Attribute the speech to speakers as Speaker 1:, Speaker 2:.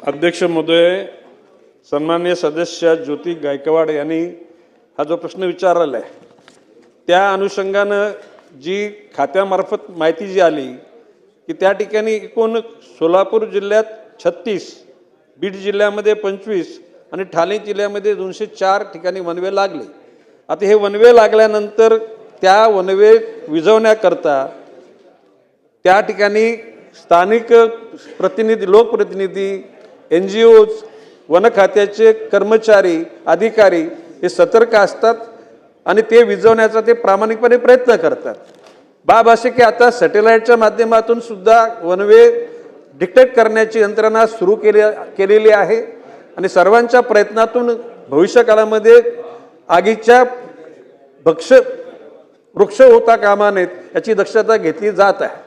Speaker 1: अध्यक्ष महोदय, सन्माननीय सदस्य ज्योती गायकवाड यांनी हा जो प्रश्न विचारला आहे त्या अनुषंगानं जी खात्यामार्फत माहिती जी आली की त्या ठिकाणी एकूण सोलापूर जिल्ह्यात 36, बीड जिल्ह्यामध्ये 25 आणि ठाणे जिल्ह्यामध्ये 204 ठिकाणी वनवे लागले। आता हे वनवे लागल्यानंतर त्या वनवे विझवण्याकरता त्या ठिकाणी स्थानिक प्रतिनिधी, लोकप्रतिनिधी, NGOज, वन खात्याचे कर्मचारी, अधिकारी हे सतर्क असतात आणि ते विझवण्याचा ते प्रामाणिकपणे प्रयत्न करतात। बाब असे की आता सॅटेलाइटच्या माध्यमातून सुद्धा वनवे डिटेक्ट करण्याची यंत्रणा सुरू केलेली आहे आणि सर्वांच्या प्रयत्नातून भविष्यकाळामध्ये आगीच्या वृक्ष होता कामा नयेत याची दक्षता घेतली जात आहे।